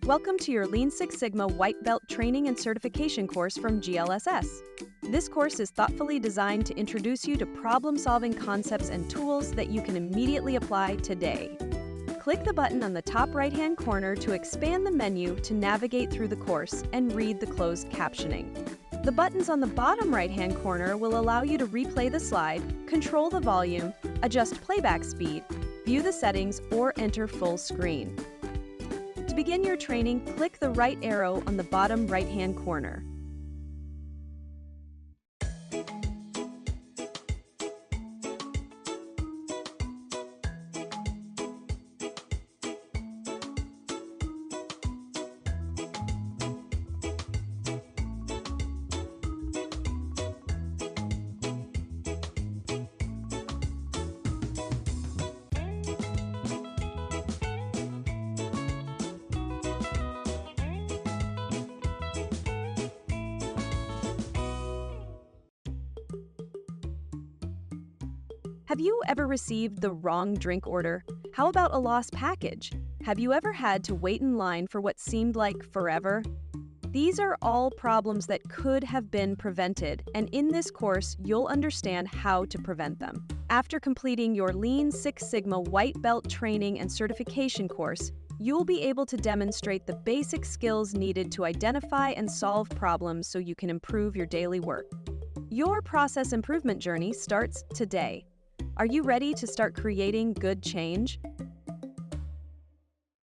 Welcome to your Lean Six Sigma White Belt Training and Certification course from GLSS. This course is thoughtfully designed to introduce you to problem-solving concepts and tools that you can immediately apply today. Click the button on the top right-hand corner to expand the menu to navigate through the course and read the closed captioning. The buttons on the bottom right-hand corner will allow you to replay the slide, control the volume, adjust playback speed, view the settings, or enter full screen. To begin your training, click the right arrow on the bottom right-hand corner. Have you ever received the wrong drink order? How about a lost package? Have you ever had to wait in line for what seemed like forever? These are all problems that could have been prevented, and in this course, you'll understand how to prevent them. After completing your Lean Six Sigma White Belt Training and Certification course, you'll be able to demonstrate the basic skills needed to identify and solve problems so you can improve your daily work. Your process improvement journey starts today. Are you ready to start creating good change?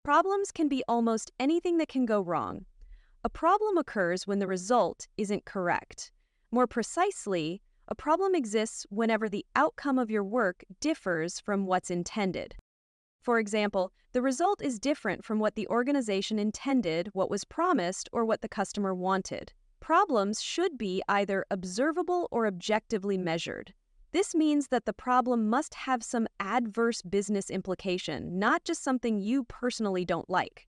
Problems can be almost anything that can go wrong. A problem occurs when the result isn't correct. More precisely, a problem exists whenever the outcome of your work differs from what's intended. For example, the result is different from what the organization intended, what was promised, or what the customer wanted. Problems should be either observable or objectively measured. This means that the problem must have some adverse business implication, not just something you personally don't like.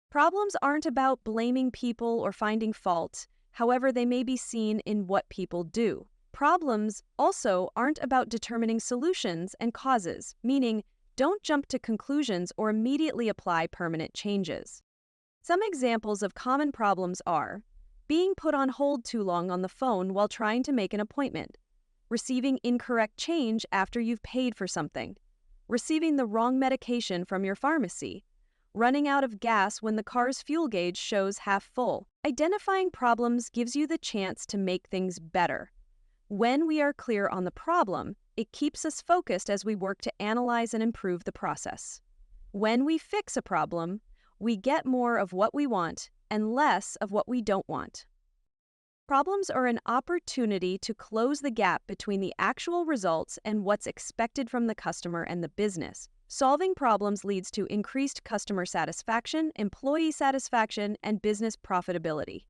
Problems aren't about blaming people or finding fault, however they may be seen in what people do. Problems also aren't about determining solutions and causes, meaning don't jump to conclusions or immediately apply permanent changes. Some examples of common problems are being put on hold too long on the phone while trying to make an appointment, receiving incorrect change after you've paid for something, receiving the wrong medication from your pharmacy, running out of gas when the car's fuel gauge shows half full. Identifying problems gives you the chance to make things better. When we are clear on the problem, it keeps us focused as we work to analyze and improve the process. When we fix a problem, we get more of what we want and less of what we don't want. Problems are an opportunity to close the gap between the actual results and what's expected from the customer and the business. Solving problems leads to increased customer satisfaction, employee satisfaction, and business profitability.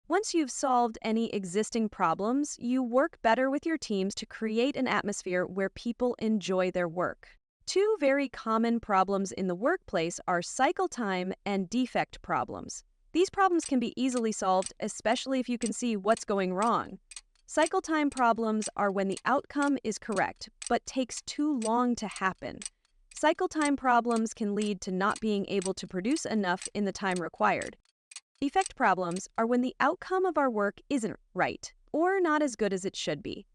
Once you've solved any existing problems, you work better with your teams to create an atmosphere where people enjoy their work. Two very common problems in the workplace are cycle time and defect problems. These problems can be easily solved, especially if you can see what's going wrong. Cycle time problems are when the outcome is correct, but takes too long to happen. Cycle time problems can lead to not being able to produce enough in the time required. Defect problems are when the outcome of our work isn't right, or not as good as it should be.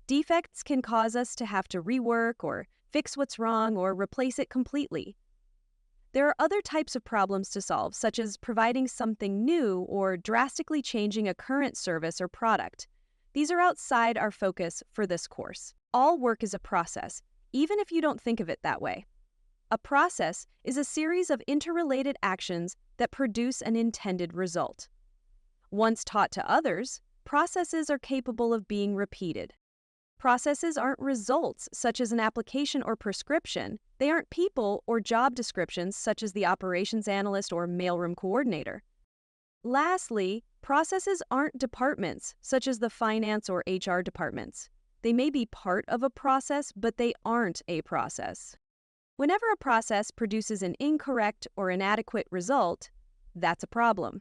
Defects can cause us to have to rework or fix what's wrong or replace it completely. There are other types of problems to solve, such as providing something new or drastically changing a current service or product. These are outside our focus for this course. All work is a process, even if you don't think of it that way. A process is a series of interrelated actions that produce an intended result. Once taught to others, processes are capable of being repeated. Processes aren't results, such as an application or prescription. They aren't people or job descriptions, such as the operations analyst or mailroom coordinator. Lastly, processes aren't departments, such as the finance or HR departments. They may be part of a process, but they aren't a process. Whenever a process produces an incorrect or inadequate result, that's a problem.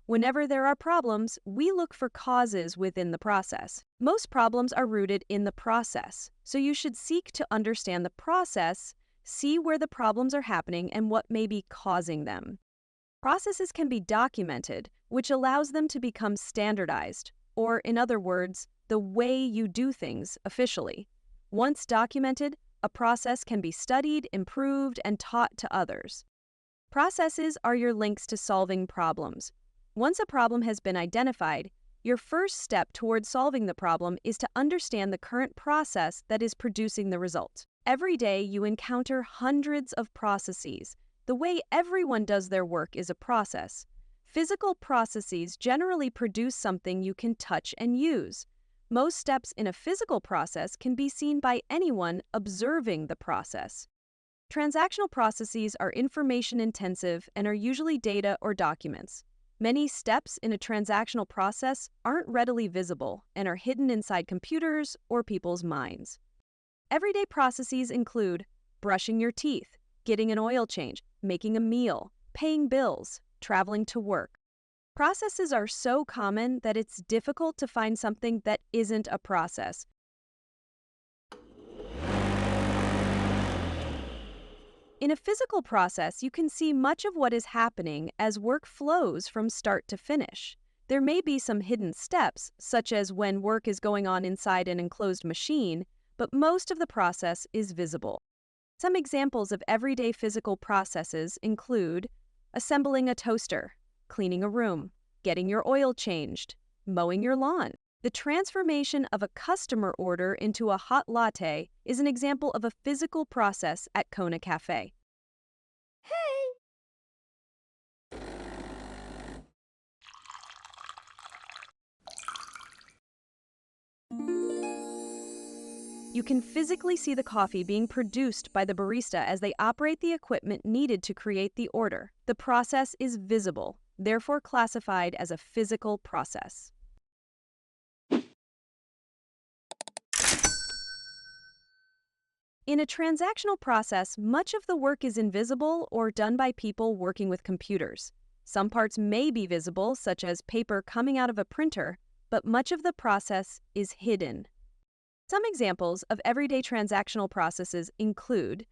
Whenever there are problems, we look for causes within the process. Most problems are rooted in the process, so you should seek to understand the process see where the problems are happening and what may be causing them. Processes can be documented, which allows them to become standardized, or in other words, the way you do things officially. Once documented, a process can be studied, improved, and taught to others. Processes are your links to solving problems. Once a problem has been identified, your first step towards solving the problem is to understand the current process that is producing the result. Every day, you encounter hundreds of processes. The way everyone does their work is a process. Physical processes generally produce something you can touch and use. Most steps in a physical process can be seen by anyone observing the process. Transactional processes are information-intensive and are usually data or documents. Many steps in a transactional process aren't readily visible and are hidden inside computers or people's minds. Everyday processes include brushing your teeth, getting an oil change, making a meal, paying bills, traveling to work. Processes are so common that it's difficult to find something that isn't a process. In a physical process, you can see much of what is happening as work flows from start to finish. There may be some hidden steps, such as when work is going on inside an enclosed machine, but most of the process is visible. Some examples of everyday physical processes include assembling a toaster, cleaning a room, getting your oil changed, mowing your lawn. The transformation of a customer order into a hot latte is an example of a physical process at Kona Cafe. You can physically see the coffee being produced by the barista as they operate the equipment needed to create the order. The process is visible, therefore classified as a physical process. In a transactional process, much of the work is invisible or done by people working with computers. Some parts may be visible, such as paper coming out of a printer, but much of the process is hidden. Some examples of everyday transactional processes include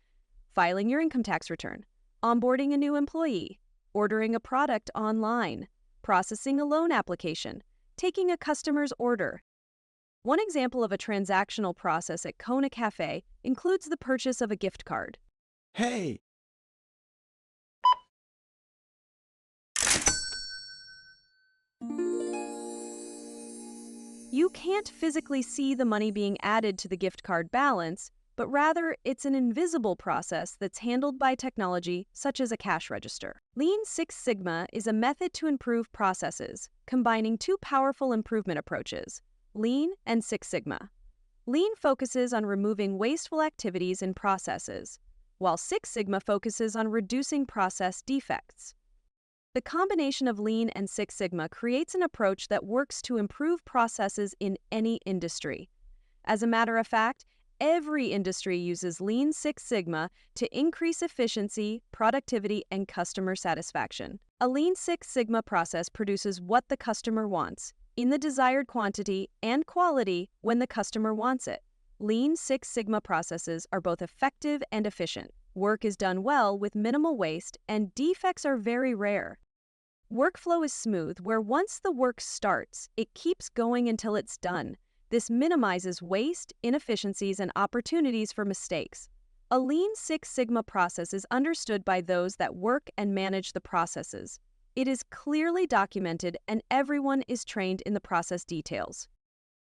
filing your income tax return, onboarding a new employee, ordering a product online, processing a loan application, taking a customer's order. One example of a transactional process at Kona Cafe includes the purchase of a gift card. Hey! You can't physically see the money being added to the gift card balance, but rather it's an invisible process that's handled by technology such as a cash register. Lean Six Sigma is a method to improve processes, combining two powerful improvement approaches, Lean and Six Sigma. Lean focuses on removing wasteful activities in processes, while Six Sigma focuses on reducing process defects. The combination of Lean and Six Sigma creates an approach that works to improve processes in any industry. As a matter of fact, every industry uses Lean Six Sigma to increase efficiency, productivity, and customer satisfaction. A Lean Six Sigma process produces what the customer wants, in the desired quantity and quality when the customer wants it. Lean Six Sigma processes are both effective and efficient. Work is done well with minimal waste, and defects are very rare. Workflow is smooth, where once the work starts, it keeps going until it's done. This minimizes waste, inefficiencies, and opportunities for mistakes. A Lean Six Sigma process is understood by those that work and manage the processes. It is clearly documented, and everyone is trained in the process details.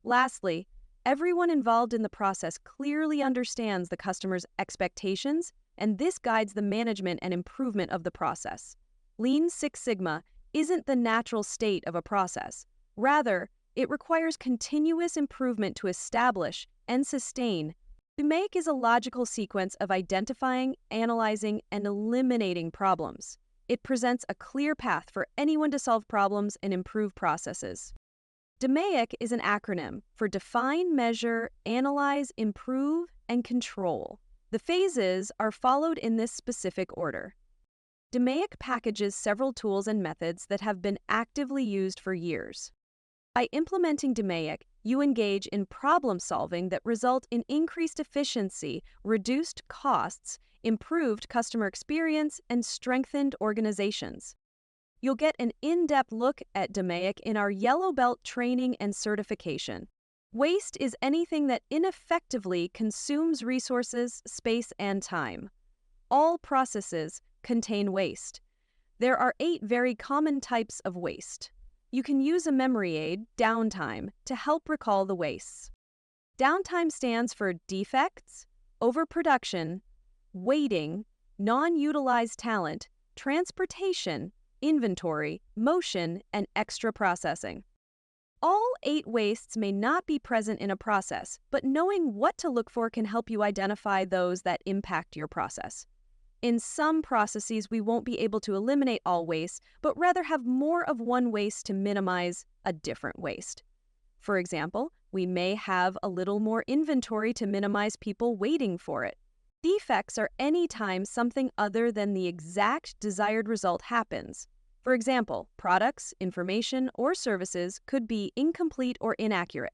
Lastly, everyone involved in the process clearly understands the customer's expectations, and this guides the management and improvement of the process. Lean Six Sigma isn't the natural state of a process. Rather, it requires continuous improvement to establish and sustain. To make is a logical sequence of identifying, analyzing, and eliminating problems. It presents a clear path for anyone to solve problems and improve processes. DMAIC is an acronym for Define, Measure, Analyze, Improve, and Control. The phases are followed in this specific order. DMAIC packages several tools and methods that have been actively used for years. By implementing DMAIC, you engage in problem solving that result in increased efficiency, reduced costs, improved customer experience, and strengthened organizations. You'll get an in-depth look at DMAIC in our Yellow Belt training and certification. Waste is anything that ineffectively consumes resources, space, and time. All processes contain waste. There are 8 very common types of waste. You can use a memory aid, downtime, to help recall the wastes. Downtime stands for defects, overproduction, waiting, non-utilized talent, transportation, inventory, motion, and extra processing. All 8 wastes may not be present in a process, but knowing what to look for can help you identify those that impact your process. In some processes, we won't be able to eliminate all waste, but rather have more of one waste to minimize a different waste. For example, we may have a little more inventory to minimize people waiting for it. Defects are any time something other than the exact desired result happens. For example, products, information, or services could be incomplete or inaccurate.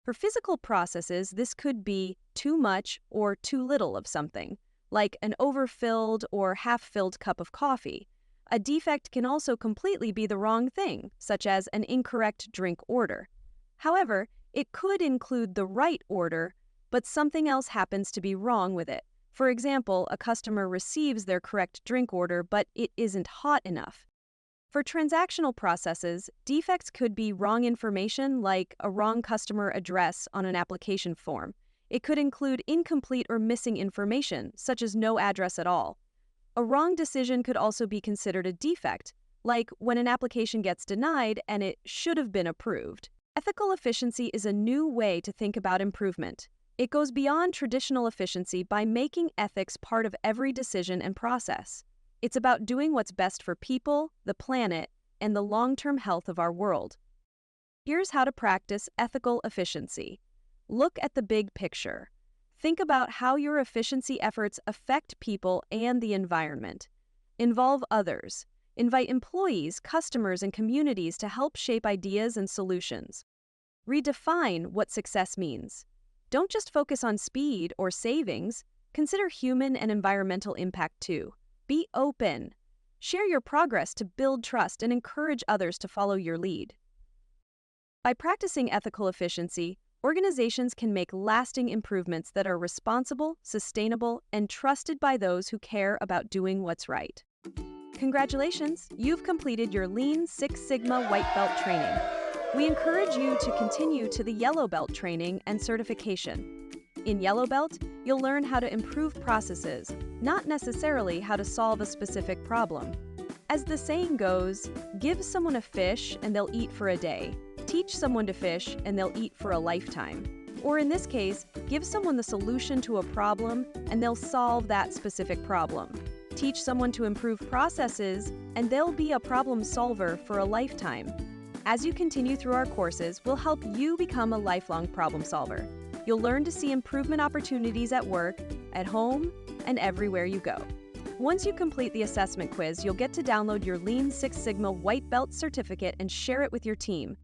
For physical processes, this could be too much or too little of something, like an overfilled or half-filled cup of coffee. A defect can also completely be the wrong thing, such as an incorrect drink order. However, it could include the right order, but something else happens to be wrong with it. For example, a customer receives their correct drink order, but it isn't hot enough. For transactional processes, defects could be wrong information like a wrong customer address on an application form. It could include incomplete or missing information, such as no address at all. A wrong decision could also be considered a defect, like when an application gets denied and it should have been approved. Ethical efficiency is a new way to think about improvement. It goes beyond traditional efficiency by making ethics part of every decision and process. It's about doing what's best for people, the planet, and the long-term health of our world. Here's how to practice ethical efficiency. Look at the big picture. Think about how your efficiency efforts affect people and the environment. Involve others. Invite employees, customers, and communities to help shape ideas and solutions. Redefine what success means. Don't just focus on speed or savings. Consider human and environmental impact too. Be open. Share your progress to build trust and encourage others to follow your lead. By practicing ethical efficiency, organizations can make lasting improvements that are responsible, sustainable, and trusted by those who care about doing what's right. Congratulations, you've completed your Lean Six Sigma White Belt training. We encourage you to continue to the Yellow Belt training and certification. In Yellow Belt, you'll learn how to improve processes, not necessarily how to solve a specific problem. As the saying goes, give someone a fish and they'll eat for a day. Teach someone to fish and they'll eat for a lifetime. Or in this case, give someone the solution to a problem and they'll solve that specific problem. Teach someone to improve processes and they'll be a problem solver for a lifetime. As you continue through our courses, we'll help you become a lifelong problem solver. You'll learn to see improvement opportunities at work, at home, and everywhere you go. Once you complete the assessment quiz, you'll get to download your Lean Six Sigma White Belt certificate and share it with your team.